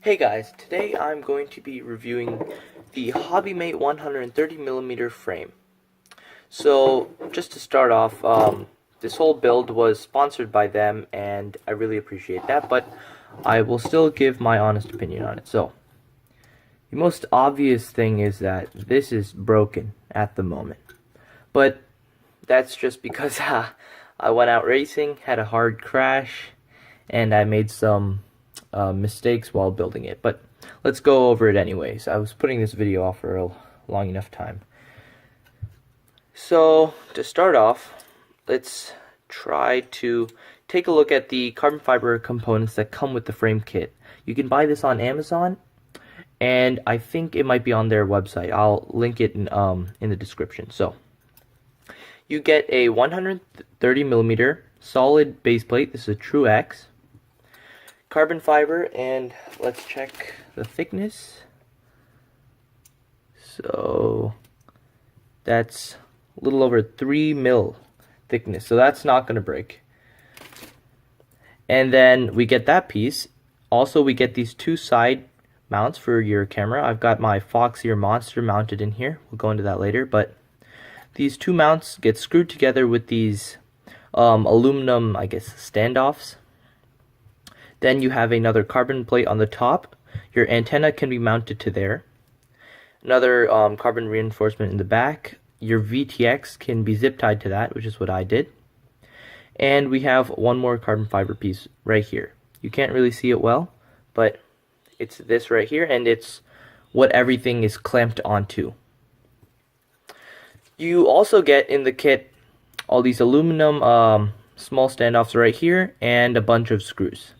Hey guys, today I'm going to be reviewing the Hobbymate 130mm frame. So, just to start off, this whole build was sponsored by them and I really appreciate that, but I will still give my honest opinion on it. So, the most obvious thing is that this is broken at the moment. But that's just because I went out racing, had a hard crash, and I made some mistakes while building it. But let's go over it anyways. I was putting this video off for a long enough time. So to start off, let's try to take a look at the carbon fiber components that come with the frame kit. You can buy this on Amazon, and I think it might be on their website. I'll link it in the description. So you get a 130mm solid base plate. This is a true X. Carbon fiber, and let's check the thickness. So that's a little over 3 mil thickness, so that's not going to break. And then we get that piece. Also, we get these two side mounts for your camera. I've got my Fox Ear Monster mounted in here. We'll go into that later, but these two mounts get screwed together with these aluminum, I guess, standoffs. Then you have another carbon plate on the top. Your antenna can be mounted to there. Another carbon reinforcement in the back. Your VTX can be zip tied to that, which is what I did. And we have one more carbon fiber piece right here. You can't really see it well, but it's this right here, and it's what everything is clamped onto. You also get in the kit all these aluminum small standoffs right here and a bunch of screws.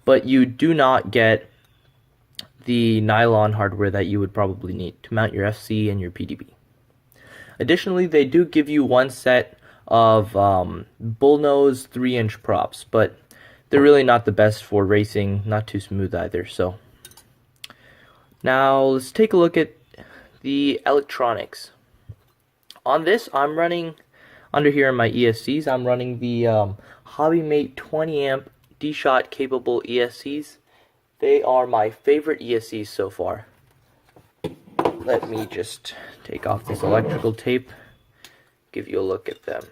But you do not get the nylon hardware that you would probably need to mount your FC and your PDB. Additionally, they do give you one set of bullnose 3-inch props, but they're really not the best for racing, not too smooth either. So now let's take a look at the electronics. On this, I'm running, under here in my ESCs, I'm running the Hobbymate 20 amp D-Shot capable ESCs. They are my favorite ESCs so far. Let me just take off this electrical tape, give you a look at them.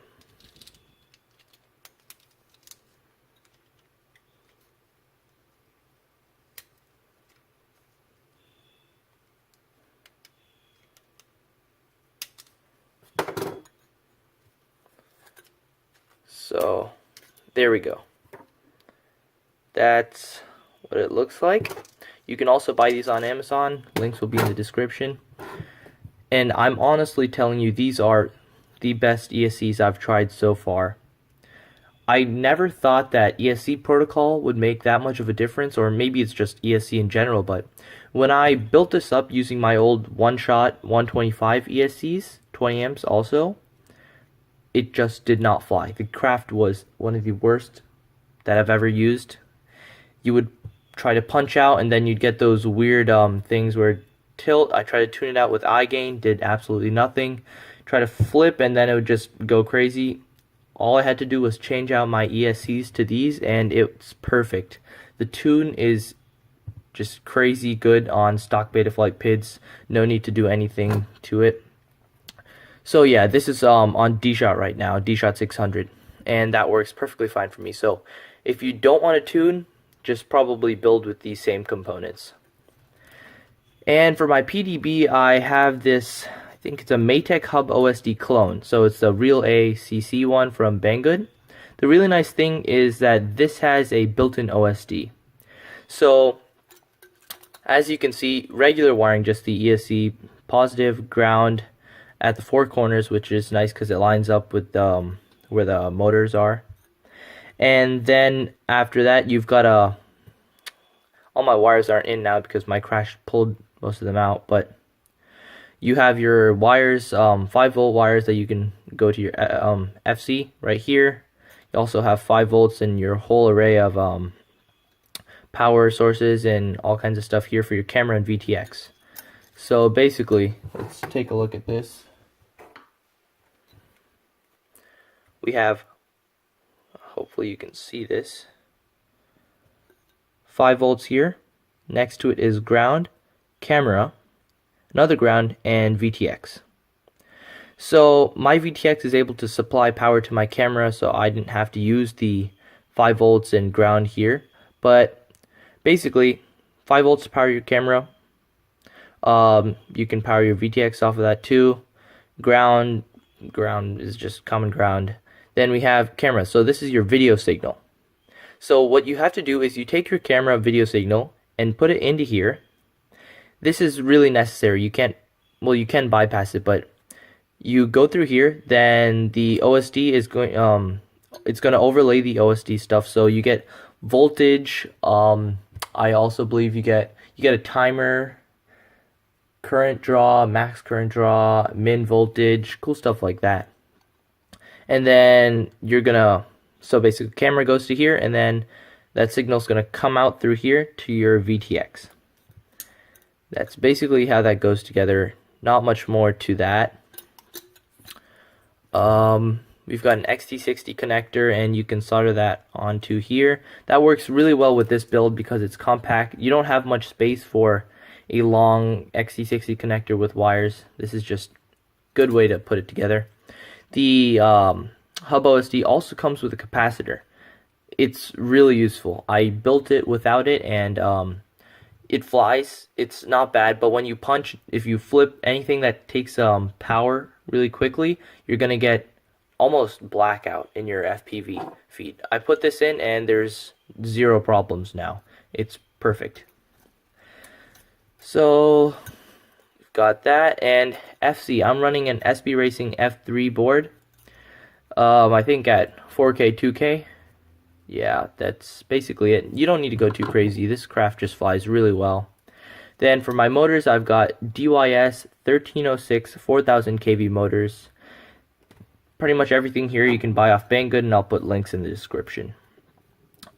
So there we go. That's what it looks like. You can also buy these on Amazon. Links will be in the description. And I'm honestly telling you, these are the best ESCs I've tried so far. I never thought that ESC protocol would make that much of a difference, or maybe it's just ESC in general, but when I built this up using my old one-shot 125 ESCs, 20 amps also, it just did not fly. The craft was one of the worst that I've ever used. You would try to punch out, and then you'd get those weird things where tilt. I tried to tune it out with iGain, did absolutely nothing. Try to flip, and then it would just go crazy. All I had to do was change out my ESCs to these, and it's perfect. The tune is just crazy good on stock Betaflight PIDs. No need to do anything to it. So yeah, this is on D-Shot right now, D-Shot 600, and that works perfectly fine for me. So if you don't want to tune, just probably build with these same components. And for my PDB, I have this, I think it's a Matec Hub OSD clone. So it's the Real ACC one from Banggood. The really nice thing is that this has a built-in OSD. So as you can see, regular wiring, just the ESC positive, ground at the four corners, which is nice because it lines up with where the motors are. And then after that, you've got all my wires aren't in now because my crash pulled most of them out, but you have your wires, 5-volt wires that you can go to your FC right here. You also have 5 volts and your whole array of power sources and all kinds of stuff here for your camera and VTX. So basically, let's take a look at this. We have, hopefully you can see this, 5 volts here, next to it is ground, camera, another ground, and VTX. So my VTX is able to supply power to my camera, so I didn't have to use the 5 volts and ground here. But basically, 5 volts to power your camera. You can power your VTX off of that too. Ground is just common ground. Then we have camera. So this is your video signal. So what you have to do is you take your camera video signal and put it into here. This is really necessary. You can bypass it, but you go through here, then the OSD is going it's going to overlay the OSD stuff, so you get voltage. I also believe you get a timer, current draw, max current draw, min voltage, cool stuff like that. And then you're gonna, so basically camera goes to here, and then that signal's gonna come out through here to your VTX. That's basically how that goes together. Not much more to that. We've got an XT60 connector, and you can solder that onto here. That works really well with this build because it's compact. You don't have much space for a long XT60 connector with wires. This is just a good way to put it together. The hub OSD also comes with a capacitor. It's really useful. I built it without it, and it flies. It's not bad, but when you punch, if you flip anything that takes power really quickly, you're gonna get almost blackout in your FPV feed. I put this in, and there's 0 problems now. It's perfect. So we've got that, and FC. I'm running an SB Racing F3 board. I think at 4K, 2K. Yeah, that's basically it. You don't need to go too crazy. This craft just flies really well. Then for my motors, I've got DYS 1306 4000 kV motors. Pretty much everything here you can buy off Banggood, and I'll put links in the description.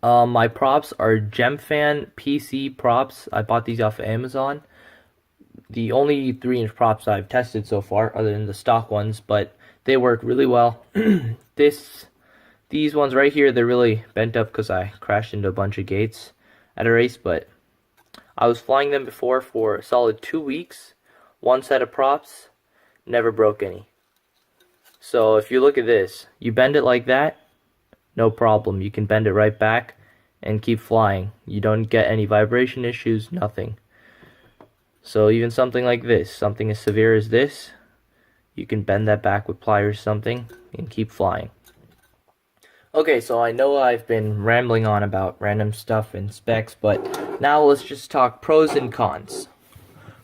My props are GemFan PC props. I bought these off of Amazon. The only 3-inch props I've tested so far, other than the stock ones, but they work really well. These ones right here, they're really bent up because I crashed into a bunch of gates at a race, but I was flying them before for a solid 2 weeks. 1 set of props, never broke any. So if you look at this, you bend it like that, no problem. You can bend it right back and keep flying. You don't get any vibration issues, nothing. So even something like this, something as severe as this, you can bend that back with pliers or something and keep flying. Okay, so I know I've been rambling on about random stuff and specs, but now let's just talk pros and cons.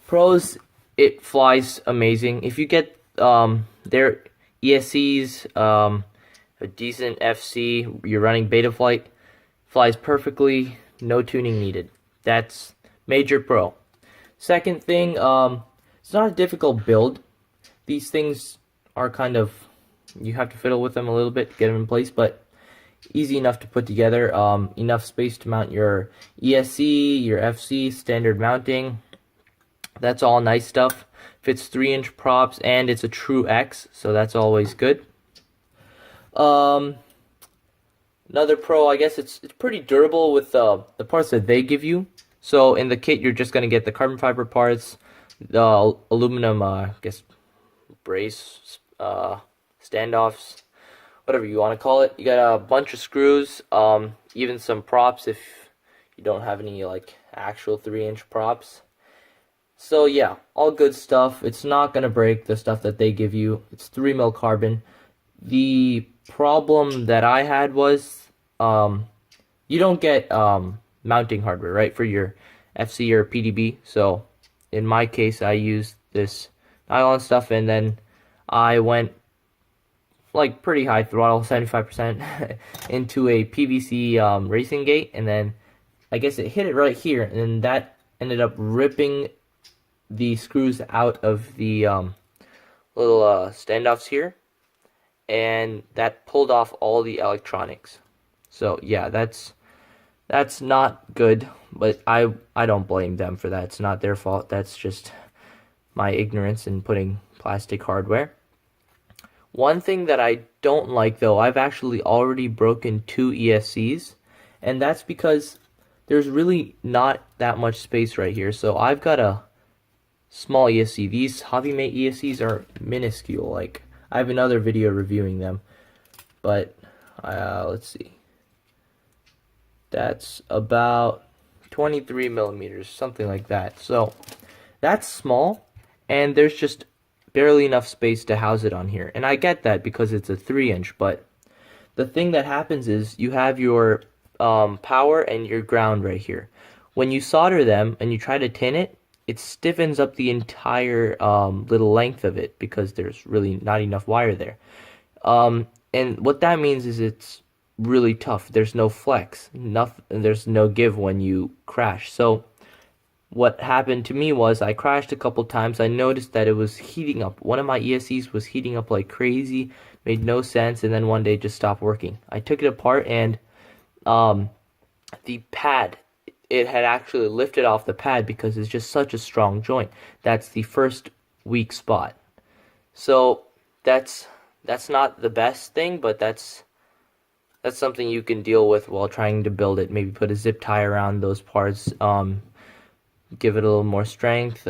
Pros, it flies amazing. If you get their ESCs, a decent FC, you're running beta flight, flies perfectly, no tuning needed. That's major pro. Second thing, it's not a difficult build. These things are kind of, you have to fiddle with them a little bit to get them in place, but easy enough to put together. Enough space to mount your ESC, your FC, standard mounting. That's all nice stuff. Fits 3-inch props, and it's a true X, so that's always good. Another pro, I guess it's pretty durable with the parts that they give you. So in the kit, you're just going to get the carbon fiber parts, the aluminum, I guess, brace, standoffs, whatever you want to call it. You got a bunch of screws, even some props if you don't have any like actual 3-inch props. So yeah, all good stuff. It's not going to break the stuff that they give you. It's 3mm carbon. The problem that I had was you don't get mounting hardware, right, for your FC or PDB. So in my case, I used this nylon stuff, and then I went like pretty high throttle, 75%, into a PVC racing gate, and then I guess it hit it right here, and then that ended up ripping the screws out of the little standoffs here, and that pulled off all the electronics. So yeah, that's not good, but I don't blame them for that. It's not their fault. That's just my ignorance in putting plastic hardware. One thing that I don't like, though, I've actually already broken 2 ESCs, and that's because there's really not that much space right here. So I've got a small ESC. These Hobbymate ESCs are minuscule. Like, I have another video reviewing them, but let's see. That's about 23 millimeters, something like that. So that's small, and there's just barely enough space to house it on here. And I get that because it's a 3-inch, but the thing that happens is you have your power and your ground right here. When you solder them and you try to tin it, it stiffens up the entire little length of it because there's really not enough wire there. And what that means is it's really tough. There's no flex, there's no give when you crash. So what happened to me was I crashed a couple times. I noticed that it was heating up. One of my ESCs was heating up like crazy, made no sense, and then one day just stopped working. I took it apart, and the pad, it had actually lifted off the pad because it's just such a strong joint. That's the first weak spot. So that's not the best thing, but that's something you can deal with while trying to build it. Maybe put a zip tie around those parts, give it a little more strength,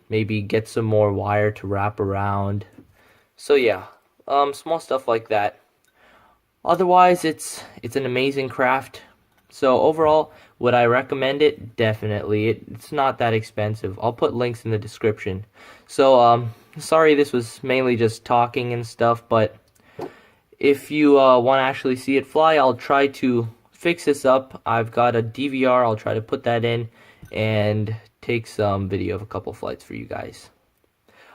maybe get some more wire to wrap around. So yeah, small stuff like that. Otherwise, it's an amazing craft. So overall, would I recommend it? Definitely. It's not that expensive. I'll put links in the description. So sorry this was mainly just talking and stuff, but if you want to actually see it fly, I'll try to fix this up. I've got a DVR. I'll try to put that in and take some video of a couple flights for you guys.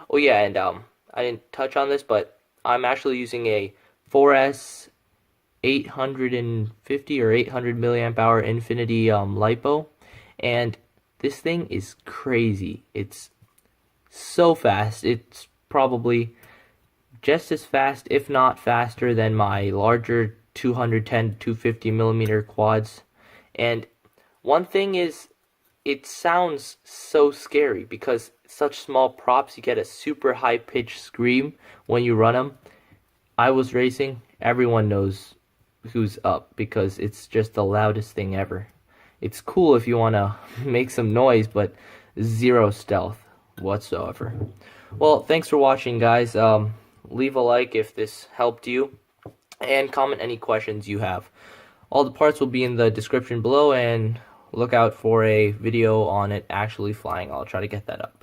Oh yeah, and I didn't touch on this, but I'm actually using a 4S 850 or 800 milliamp hour Infinity LiPo, and this thing is crazy. It's so fast. It's probably just as fast, if not faster, than my larger 210 to 250 millimeter quads. And one thing is, it sounds so scary because such small props, you get a super high pitched scream when you run them. I was racing, everyone knows who's up because it's just the loudest thing ever. It's cool if you want to make some noise, but zero stealth whatsoever. Well, thanks for watching, guys. Leave a like if this helped you, and comment any questions you have. All the parts will be in the description below, and look out for a video on it actually flying. I'll try to get that up.